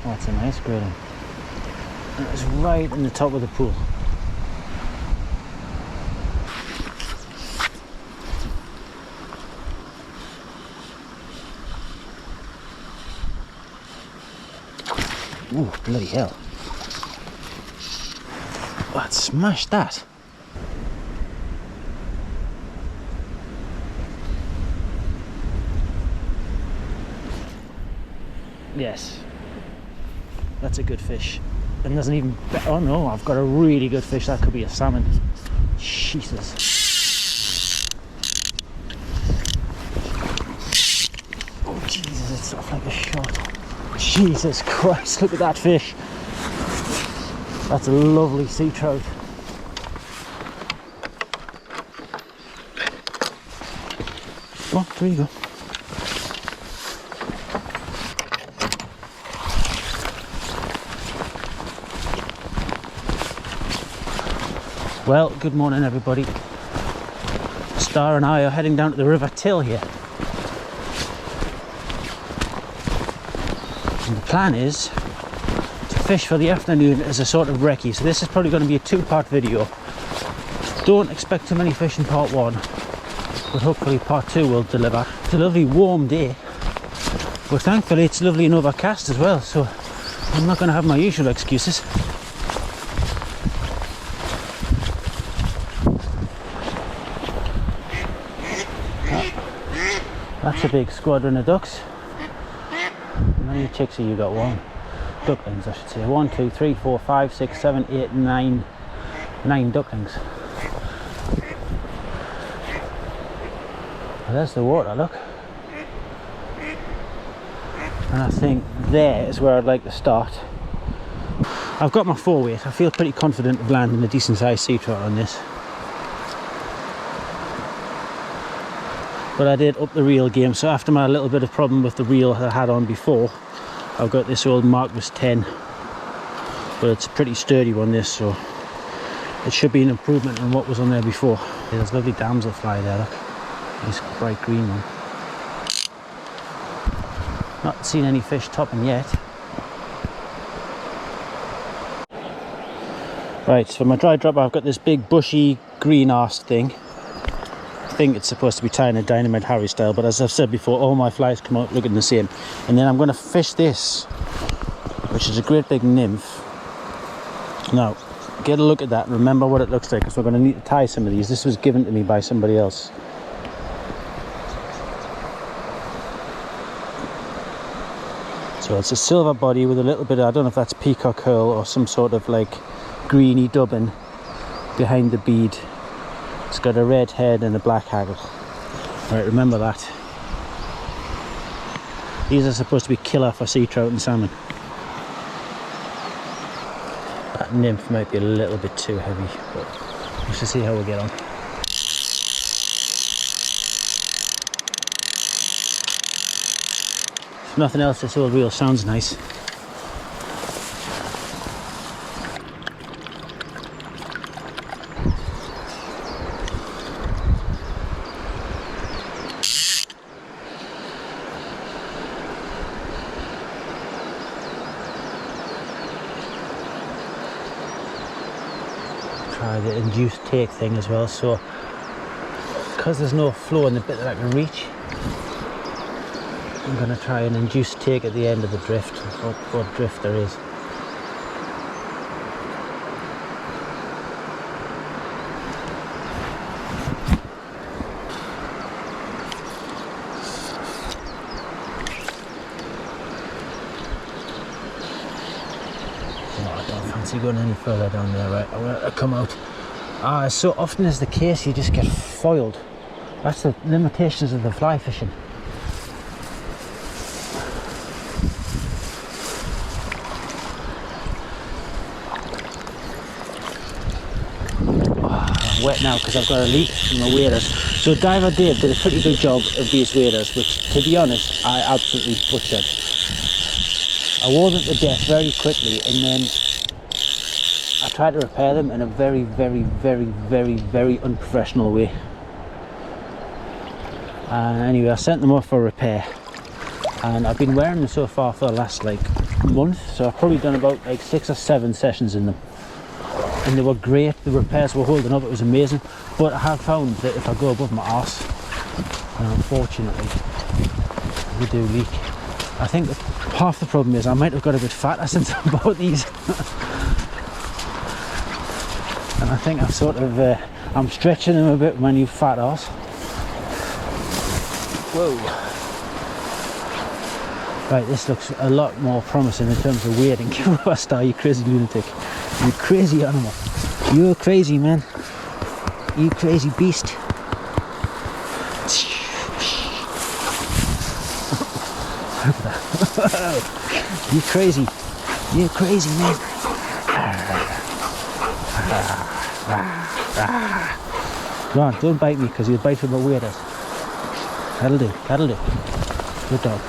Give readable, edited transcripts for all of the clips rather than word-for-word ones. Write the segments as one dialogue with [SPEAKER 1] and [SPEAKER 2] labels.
[SPEAKER 1] That's a nice grayling. And it's right in the top of the pool. Ooh, bloody hell. Let's smash that. Yes. That's a good fish. And there's an even better, oh no, I've got a really good fish. That could be a salmon. Jesus. Oh Jesus, it's off like a shot. Jesus Christ, look at that fish. That's a lovely sea trout. Oh, there you go. Well, good morning everybody. Star and I are heading down to the River Till here. And the plan is to fish for the afternoon as a sort of recce. So this is probably going to be a two-part video. Don't expect too many fish in part one, but hopefully part two will deliver. It's a lovely warm day, but thankfully it's lovely and overcast as well, so I'm not going to have my usual excuses. That's a big squadron of ducks. How many chicks have you got? One. Ducklings, I should say. 1, 2, 3, 4, 5, 6, 7, 8, 9. 9 ducklings. Well, there's the water, look. And I think there is where I'd like to start. I've got my 4-weight. I feel pretty confident of landing a decent sized sea trout on this. But I did up the reel game, so after my little bit of problem with the reel I had on before, I've got this old Marcus 10, but it's a pretty sturdy one this, so it should be an improvement on what was on there before. There's a lovely damselfly there, look, nice bright green one. Not seen any fish topping yet. Right, so for my dry drop I've got this big bushy green arse thing. I think it's supposed to be tying a Dynamite Harry style, but as I've said before, all my flies come out looking the same. And then I'm going to fish this, which is a great big nymph. Now, get a look at that and remember what it looks like, because we're going to need to tie some of these. This was given to me by somebody else. So it's a silver body with a little bit of, I don't know if that's peacock herl or some sort of like greeny dubbing behind the bead. It's got a red head and a black haggle. Right, remember that. These are supposed to be killer for sea trout and salmon. That nymph might be a little bit too heavy, but we shall see how we get on. If nothing else, this old reel sounds nice. Try the induced take thing as well, so because there's no flow in the bit that I can reach, I'm going to try an induced take at the end of the drift, what drift there is. Going any further down there, right? I'm gonna come out. So often is the case, you just get foiled. That's the limitations of the fly fishing. I'm wet now because I've got a leak in my waders. So Diver Dave did a pretty good job of these waders, which, to be honest, I absolutely butchered. I wore them to death very quickly, and then I tried to repair them in a very, very, very, very, very unprofessional way. Anyway, I sent them off for repair, and I've been wearing them so far for the last like month, so I've probably done about like 6 or 7 sessions in them, and they were great. The repairs were holding up, it was amazing. But I have found that if I go above my arse, and unfortunately they do leak. I think that half the problem is I might have got a bit fatter since I bought these. And I think I've sort of I'm stretching them a bit with my new fat arse. Whoa. Right, this looks a lot more promising in terms of weight. And give up a star, you crazy lunatic. You crazy animal. You're crazy, man. You crazy beast. Look at that. You crazy. You're crazy, man. Go on, don't bite me, because you'll bite from a weird ass. That'll do, that'll do. Good dog.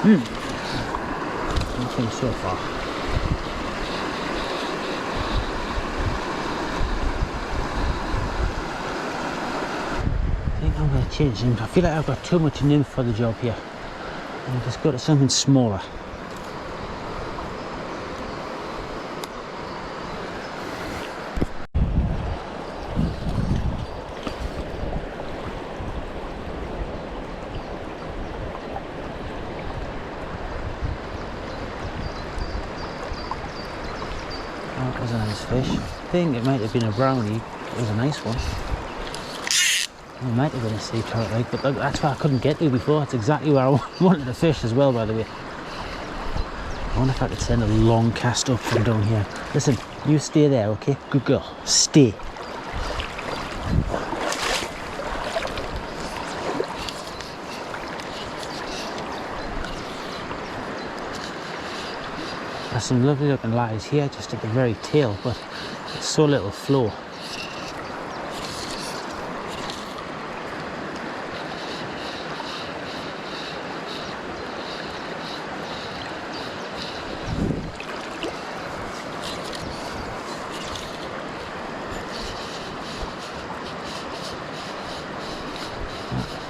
[SPEAKER 1] Nothing so far. I think I'm going to change Nymph. I feel like I've got too much Nymph for the job here. I'll just go to something smaller. That was a nice fish. I think it might have been a brownie. It was a nice one. It might have been a sea trout, like, but that's where I couldn't get to before. It's exactly where I wanted to fish as well, by the way. I wonder if I could send a long cast up from down here. Listen, you stay there, okay? Good girl. Stay. There's some lovely looking lies here just at the very tail, but it's so little flow.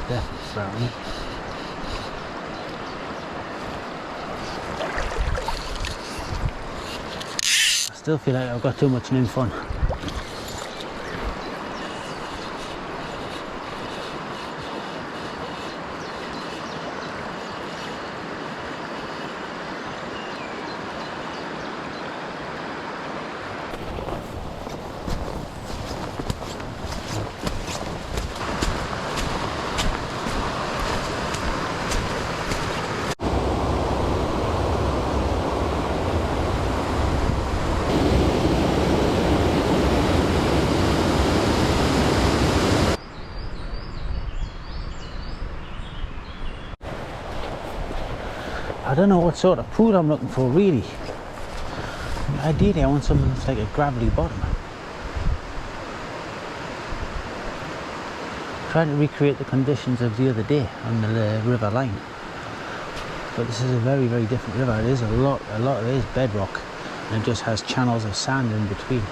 [SPEAKER 1] There, brownie. I still feel like I've got too much Nymph on. I don't know what sort of pool I'm looking for, really. Ideally I want something that's like a gravelly bottom. Trying to recreate the conditions of the other day on the river line. But this is a very, very different river. It is a lot of it is bedrock, and it just has channels of sand in between.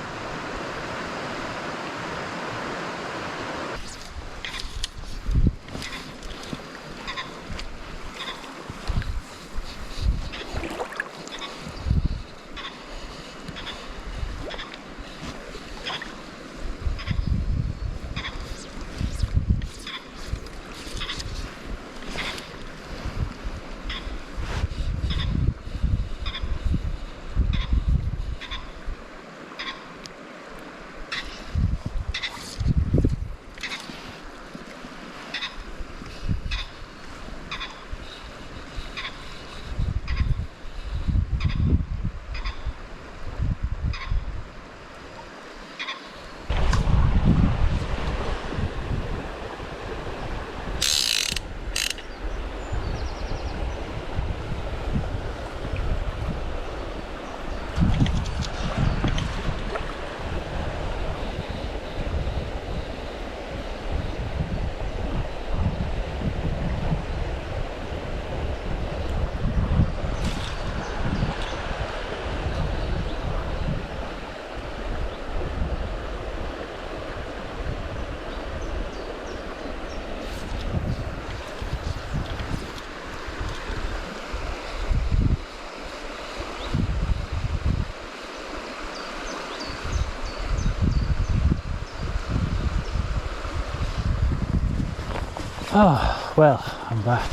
[SPEAKER 1] Oh, well, I'm back.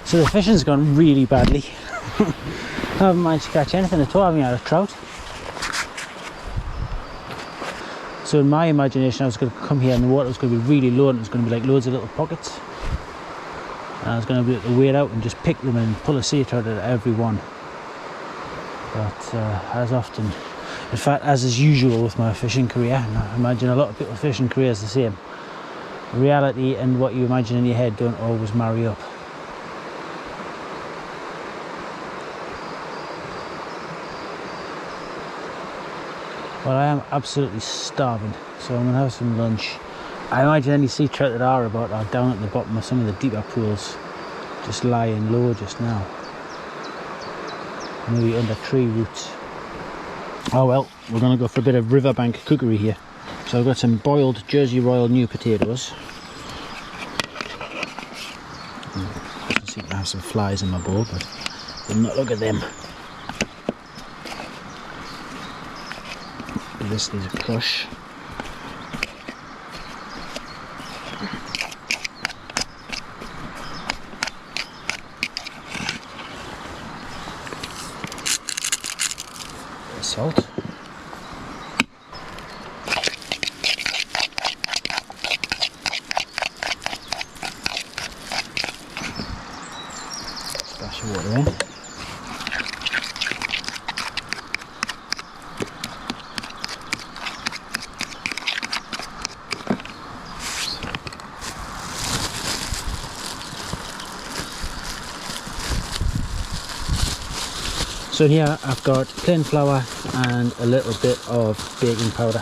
[SPEAKER 1] So the fishing's gone really badly. I haven't managed to catch anything at all. I haven't had a trout. So in my imagination, I was going to come here and the water was going to be really low and it was going to be like loads of little pockets. And I was going to be able to wade out and just pick them and pull a sea trout out of every one. But as often, in fact, as is usual with my fishing career, and I imagine a lot of people's fishing careers the same, reality and what you imagine in your head don't always marry up. Well, I am absolutely starving, so I'm going to have some lunch. I imagine any sea trout that are about are down at the bottom of some of the deeper pools, just lying low just now. Maybe under tree roots. Oh well, we're going to go for a bit of Riverbank cookery here. So I've got some boiled Jersey Royal new potatoes. I seem to have some flies in my bowl, but we'll not look at them. This needs a crush. Salt. Splash of water in. So here I've got plain flour and a little bit of baking powder.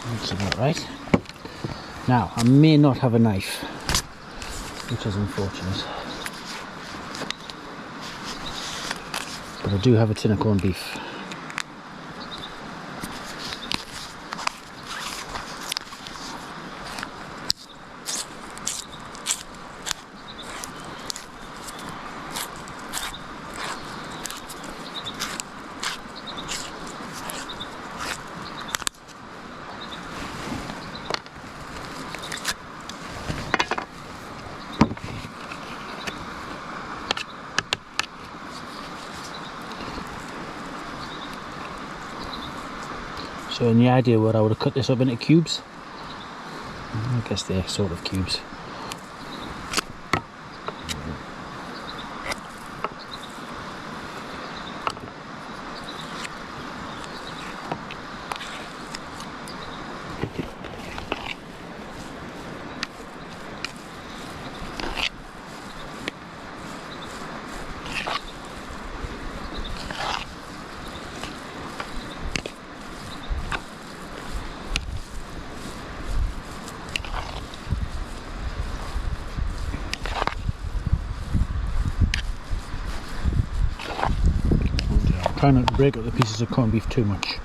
[SPEAKER 1] That's about right. Now, I may not have a knife, which is unfortunate. But I do have a tin of corned beef. So in the idea where I would have cut this up into cubes, I guess they're sort of cubes. Try not to break up the pieces of corned beef too much.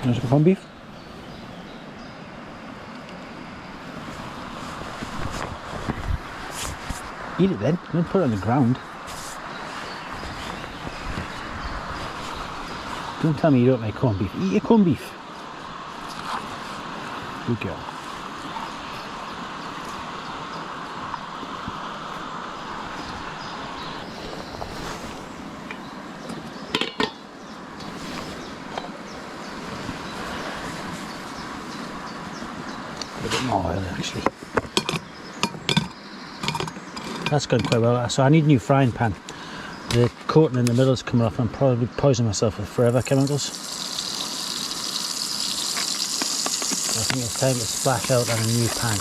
[SPEAKER 1] There's the corned beef. Eat it then, don't put it on the ground. Don't tell me you don't like corned beef. Eat your corned beef. Good girl. A bit more oil actually. That's gone quite well. So I need a new frying pan. The coating in the middle is coming off and I'm probably poisoning myself with forever chemicals. So I think it's time to splash out on a new pan.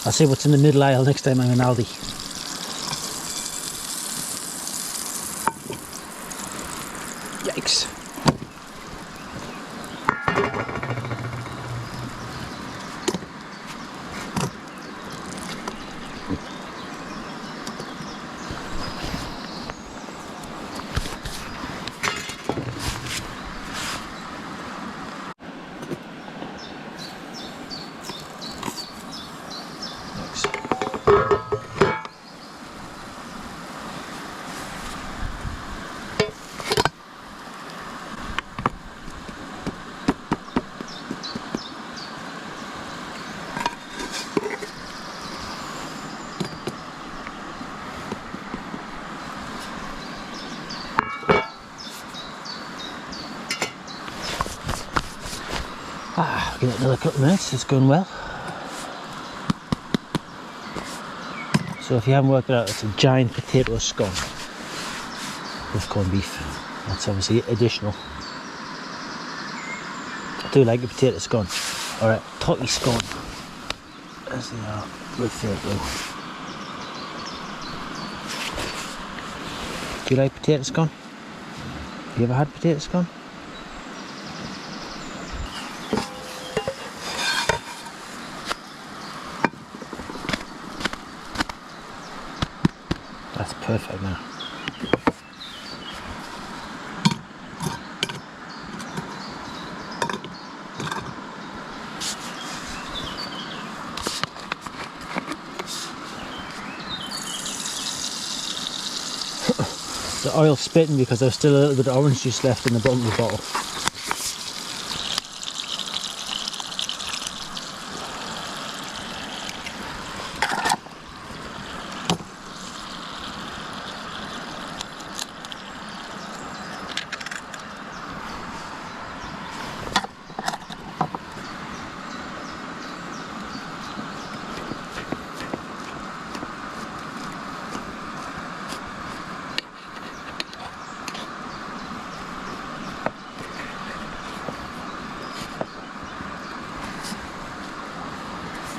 [SPEAKER 1] I'll see what's in the middle aisle next time I'm in Aldi. Yikes. Give it another couple of minutes, it's going well. So if you haven't worked it out, it's a giant potato scone with corned beef. That's obviously additional. I do like a potato scone, or a totty scone, as they are referred to. Do you like potato scone? Have you ever had potato scone? That's perfect now. The oil's spitting because there's still a little bit of orange juice left in the bottom of the bottle.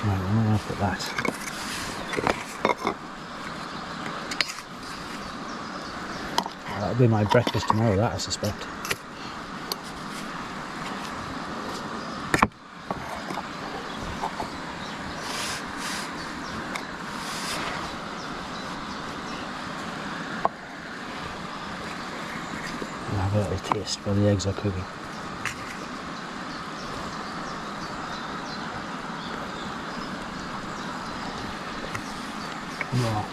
[SPEAKER 1] Right, I'm going to put that. Well, that'll be my breakfast tomorrow, that I suspect. I'll have a little taste while the eggs are cooking. No.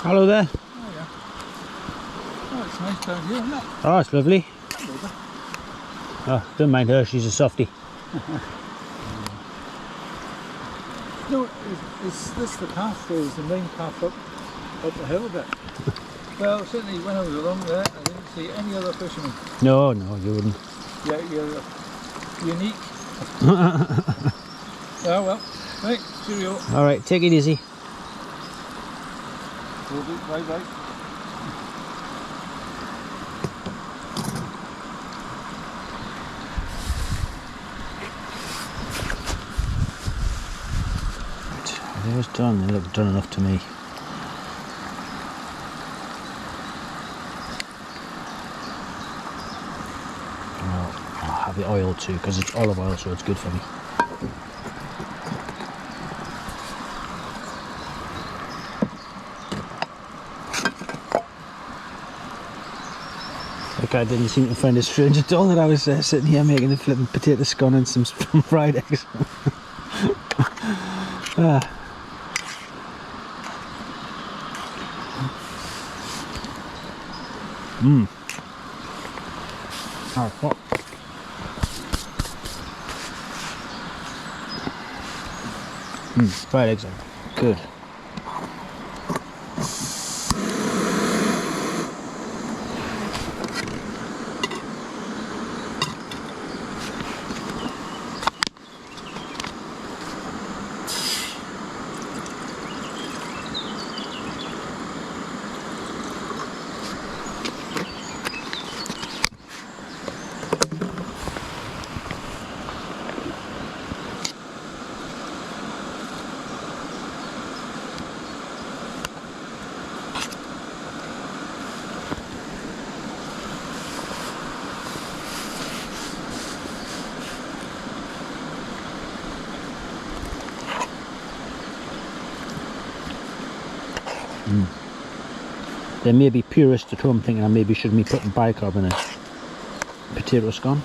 [SPEAKER 1] Hello there.
[SPEAKER 2] Oh yeah. Oh, it's nice down here, isn't it?
[SPEAKER 1] Oh, it's lovely. Oh, don't mind her, she's a softie.
[SPEAKER 2] No, is this the path? There was the main path up the hill a bit. Well, certainly when I was along there, I didn't see any other fishermen.
[SPEAKER 1] No, you wouldn't.
[SPEAKER 2] Yeah, you're unique. Oh well. Right, cheerio.
[SPEAKER 1] Alright, take it easy.
[SPEAKER 2] Will do. Bye bye.
[SPEAKER 1] They was done, they look done enough to me. I'll have the oil too, because it's olive oil, so it's good for me. The guy didn't seem to find it strange at all that I was sitting here making a flipping potato scone and some fried eggs. Oh, what? Fried eggs are good. There may be purists at home thinking I maybe shouldn't be putting bicarb in a potato scone,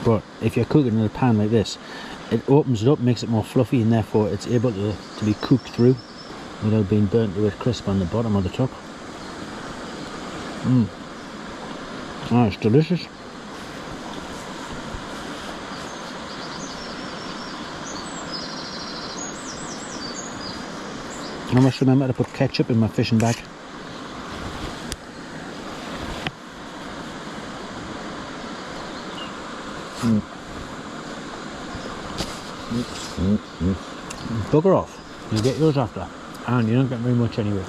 [SPEAKER 1] but if you're cooking in a pan like this, it opens it up, makes it more fluffy, and therefore it's able to be cooked through without being burnt to a crisp on the bottom or the top. Oh, it's delicious. I must remember to put ketchup in my fishing bag. Bugger off. You get yours after. And you don't get very much anyway.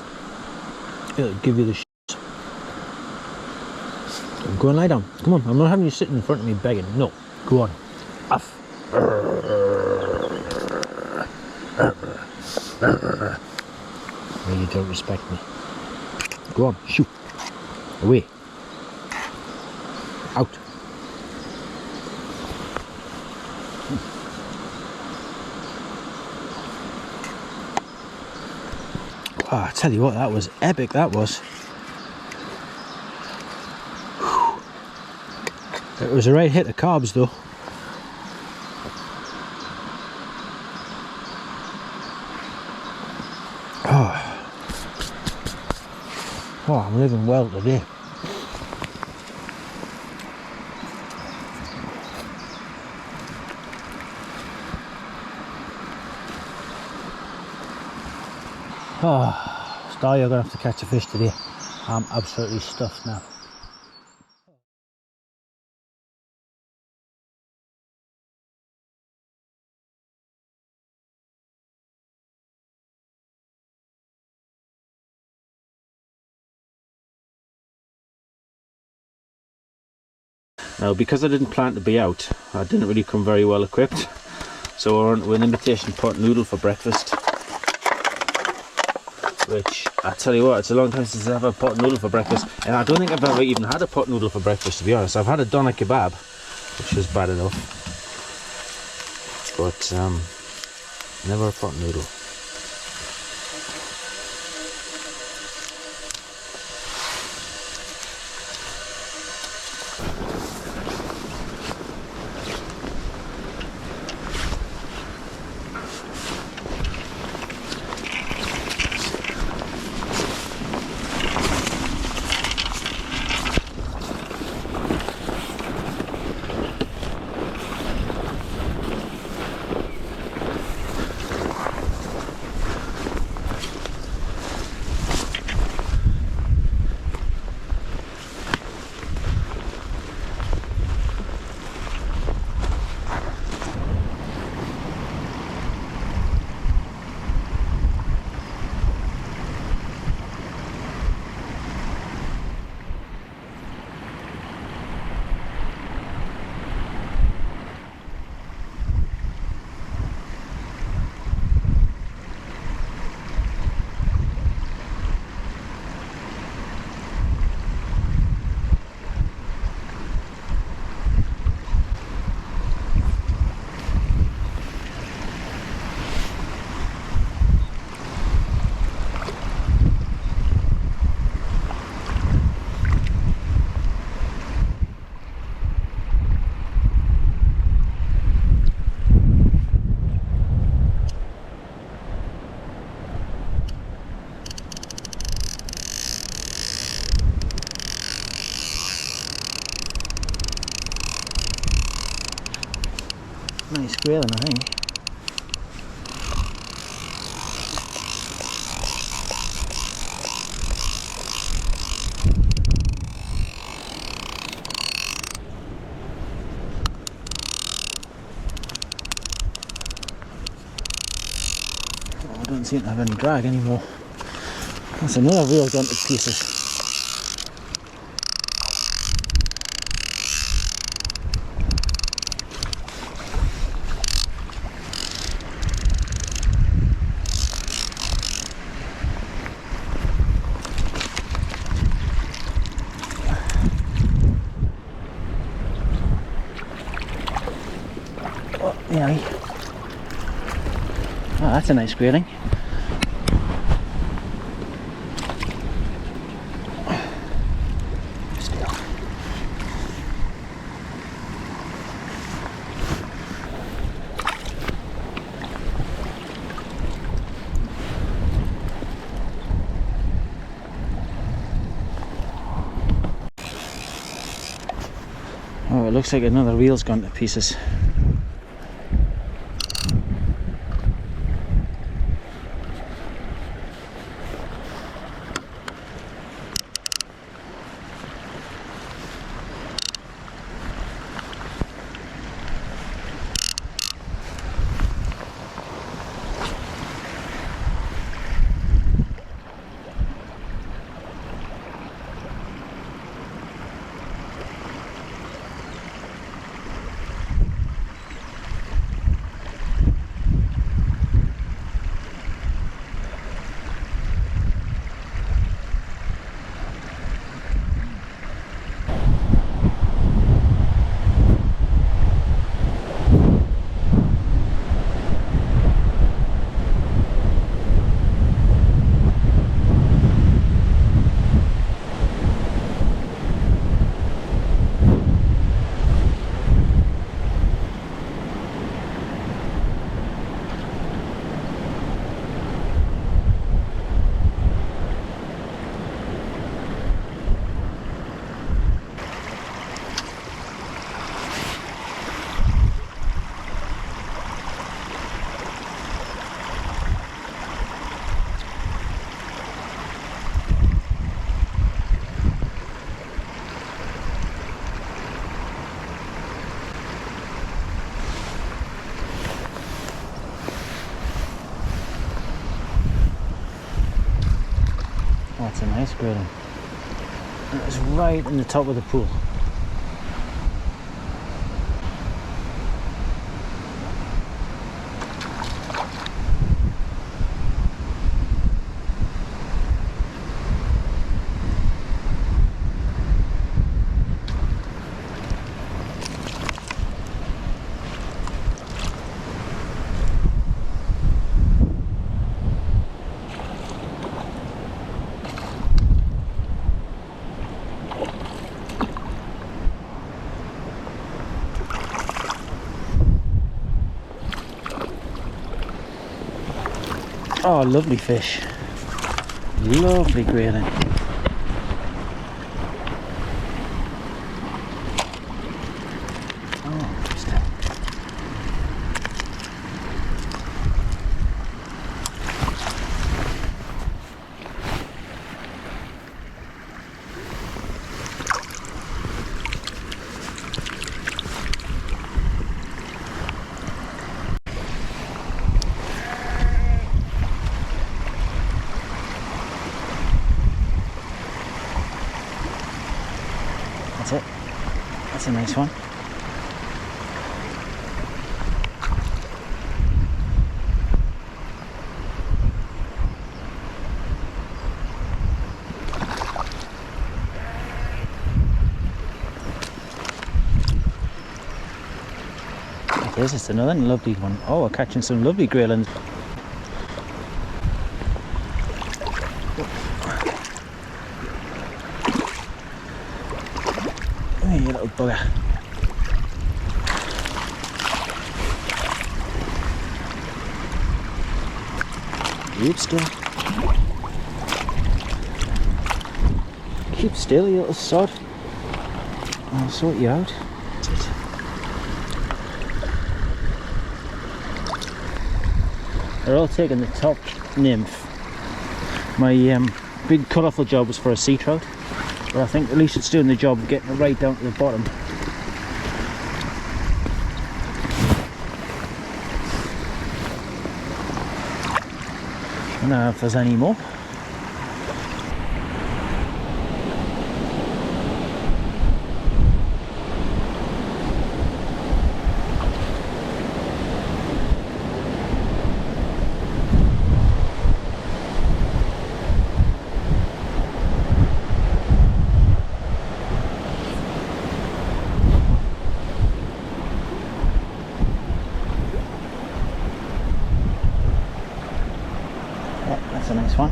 [SPEAKER 1] It'll give you the shit. Go and lie down. Come on, I'm not having you sitting in front of me begging. No, go on. Off. You don't respect me. Go on, shoot. Away. Out. Oh, I tell you what, that was epic, that was. Whew. It was a right hit of carbs though. Oh, I'm living well today. Oh, Star, you're going to have to catch a fish today. I'm absolutely stuffed now. Now, because I didn't plan to be out, I didn't really come very well equipped. So we're on to an imitation pot noodle for breakfast. Which, I tell you what, it's a long time since I've had a pot noodle for breakfast. And I don't think I've ever even had a pot noodle for breakfast, to be honest. I've had a doner kebab, which was bad enough. But, never a pot noodle. Nice grayling, I think. Oh, I don't seem to have any drag anymore. That's another reel gone to pieces. Oh, nearly. Oh, that's a nice grayling. Oh, it looks like another reel's gone to pieces. That's a nice grayling. And it's right in the top of the pool. Oh, lovely fish. Lovely grayling. Oh, interesting. That's it. That's a nice one. There's just another lovely one. Oh, we're catching some lovely graylings. Hey, you little bugger. Keep still. Keep still, you little sod. I'll sort you out. They're all taking the top nymph. My big colourful job was for a sea trout, but I think at least it's doing the job of getting it right down to the bottom. I don't know if there's any more. That's a nice one.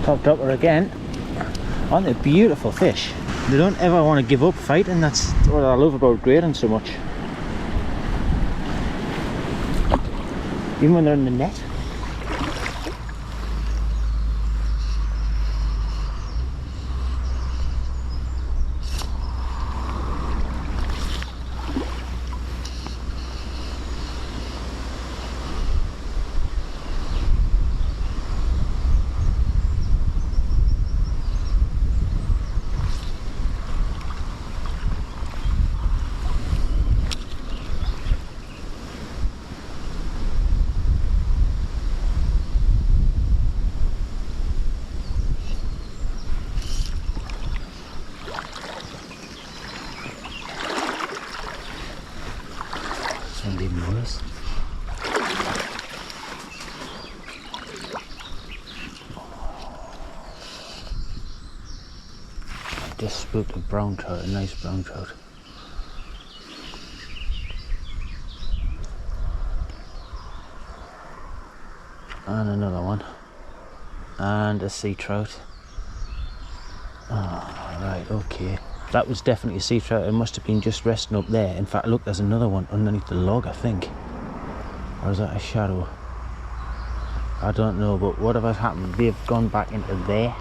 [SPEAKER 1] Top dropper again. Aren't they beautiful fish? They don't ever want to give up fighting. That's what I love about Grayling so much. Even when they're in the net. Even worse. I just spooked a brown trout, a nice brown trout. And another one. And a sea trout. Oh, right, okay. That was definitely a sea trout. It must have been just resting up there. In fact, look, there's another one underneath the log, I think. Or is that a shadow? I don't know, but whatever happened, they've gone back into there,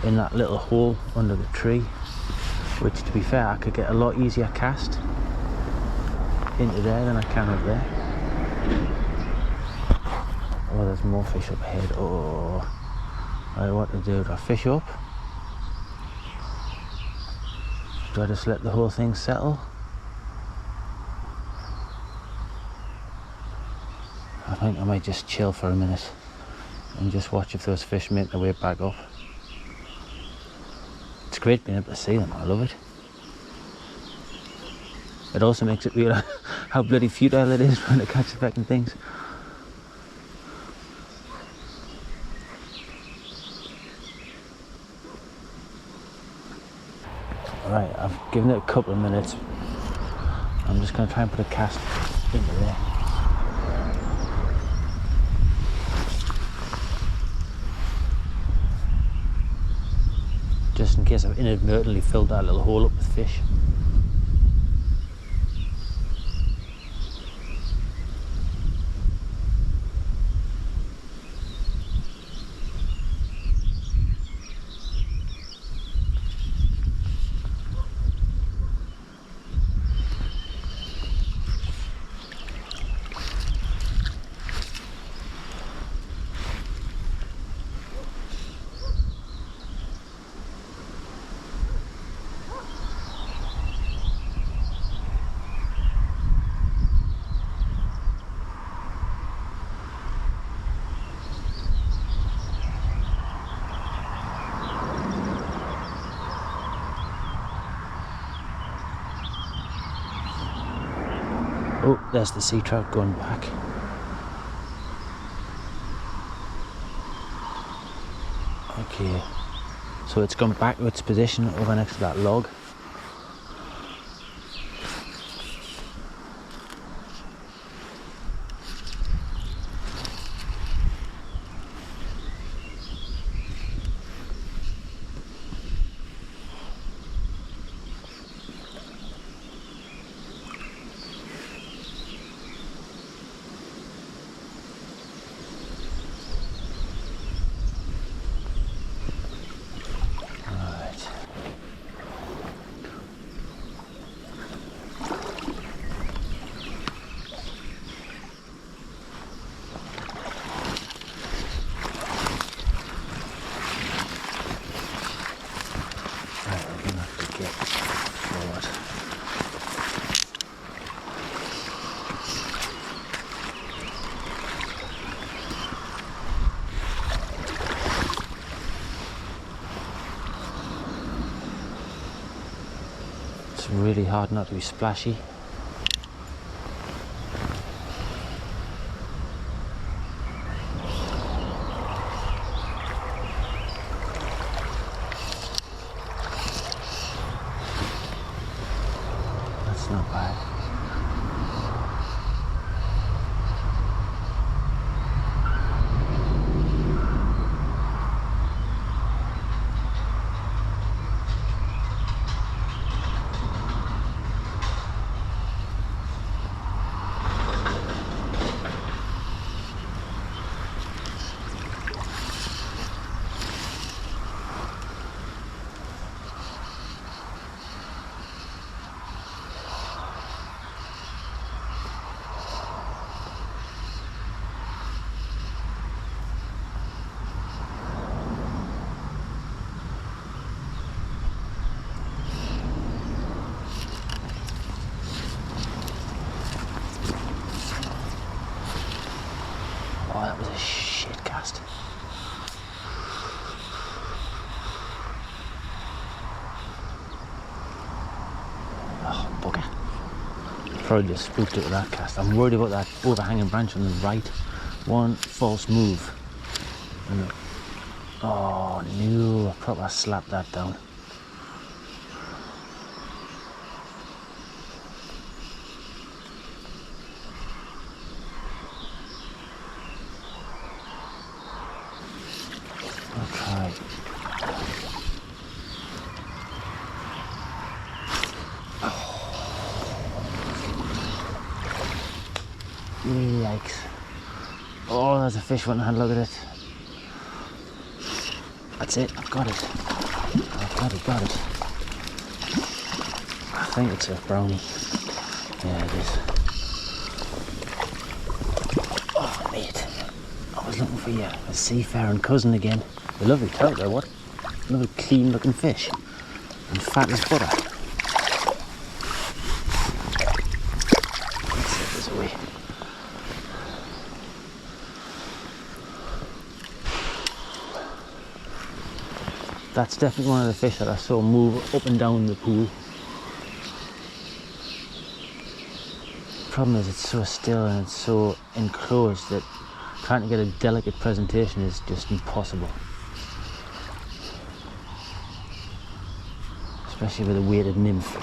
[SPEAKER 1] in that little hole under the tree, which, to be fair, I could get a lot easier cast into there than I can up there. Oh, there's more fish up ahead. Oh, right, what to do? Do I fish up? Do I just let the whole thing settle? I think I might just chill for a minute and just watch if those fish make their way back up. It's great being able to see them, I love it. It also makes it realise how bloody futile it is trying to catch the fucking things. Right, I've given it a couple of minutes. I'm just going to try and put a cast into there. Just in case I've inadvertently filled that little hole up with fish. Oh, there's the sea trout going back. Okay, so it's gone back to its position over next to that log. It's really hard not to be splashy. That's not bad. Oh, that was a shit cast. Oh, bugger. Probably just spooked it with that cast. I'm worried about that overhanging branch on the right. One false move. And oh no, I probably slapped that down. Okay. Yikes. Oh, there's a fish one hand, look at it. That's it, I've got it. Got it. I think it's a brownie. Yeah, it is. Oh, mate. I was looking for you, a seafaring cousin again. A lovely trout there, what? Lovely clean looking fish. And fat as butter. Let's set this away. That's definitely one of the fish that I saw move up and down the pool. Problem is it's so still and it's so enclosed that trying to get a delicate presentation is just impossible. Especially with a weighted nymph.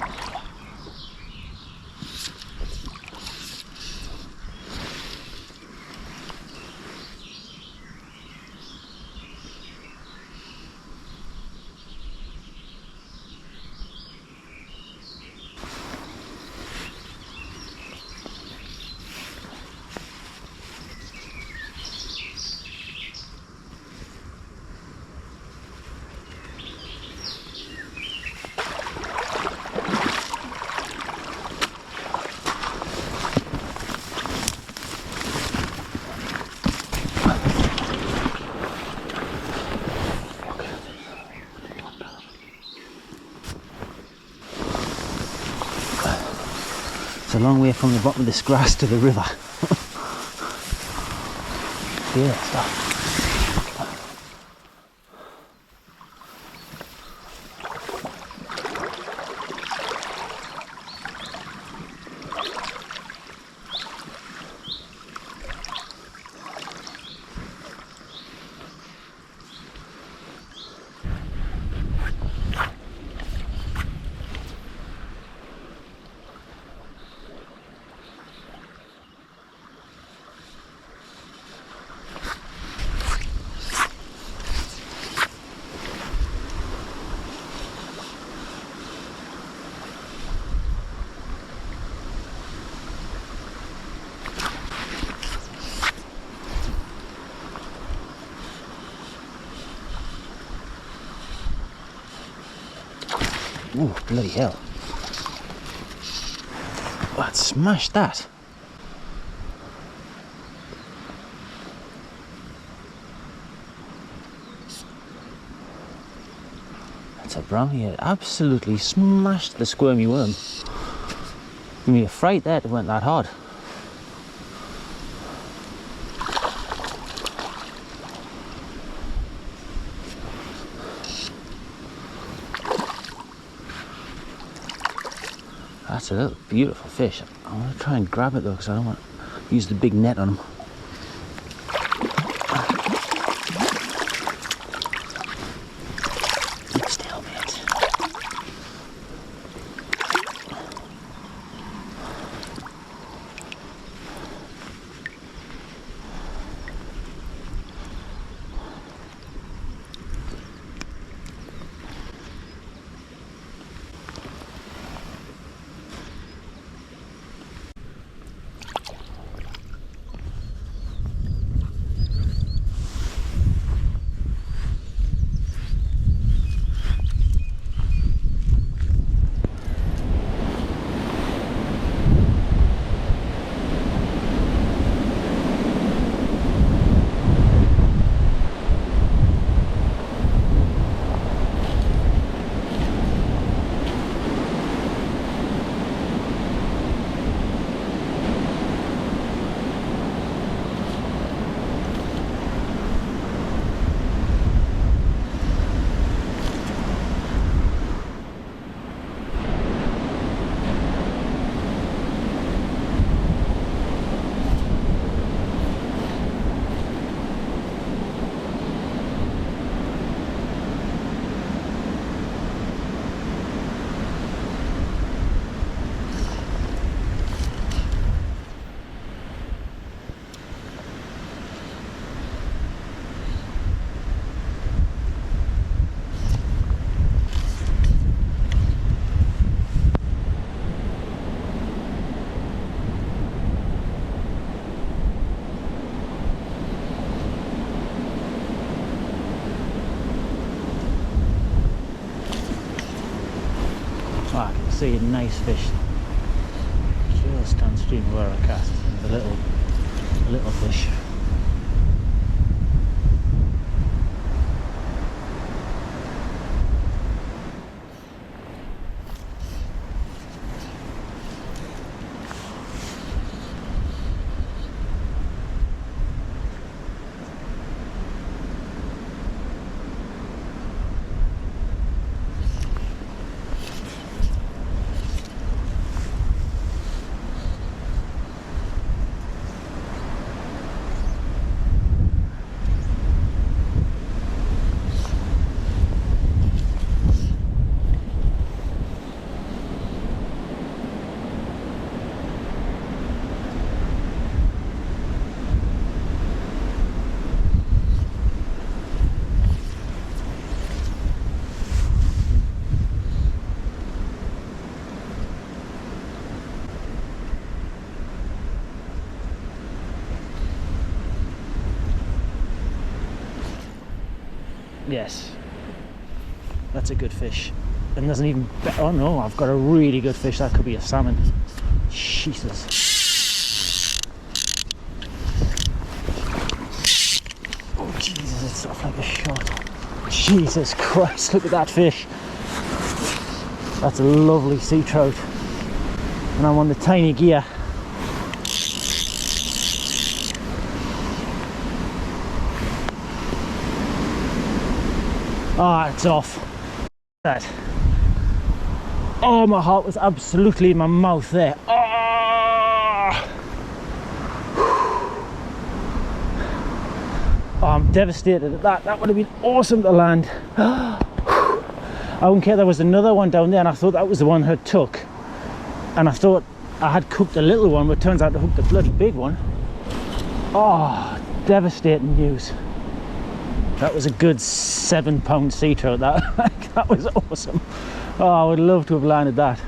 [SPEAKER 1] It's a long way from the bottom of this grass to the river. Yeah, stop. Ooh, bloody hell. Oh, it smashed that. That's a brownie. It absolutely smashed the squirmy worm. Give me a fright there, it went that hard. That's a little beautiful fish. I want to try and grab it though, because I don't want to use the big net on him. Keep still, mate. I can see a nice fish just downstream where I cast. There's a little fish. Yes, that's a good fish. And there's an even better, oh no, I've got a really good fish. That could be a salmon. Jesus. Oh Jesus, it's off like a shot. Jesus Christ, look at that fish. That's a lovely sea trout. And I'm on the tiny gear. Ah, it's off. That. Oh, my heart was absolutely in my mouth there. Oh, I'm devastated at that. That would have been awesome to land. I wouldn't care. There was another one down there, and I thought that was the one I took. And I thought I had cooked a little one, but it turns out I hooked a bloody big one. Oh, devastating news. That was a good 7-pound sea trout. That was awesome. Oh, I would love to have landed that.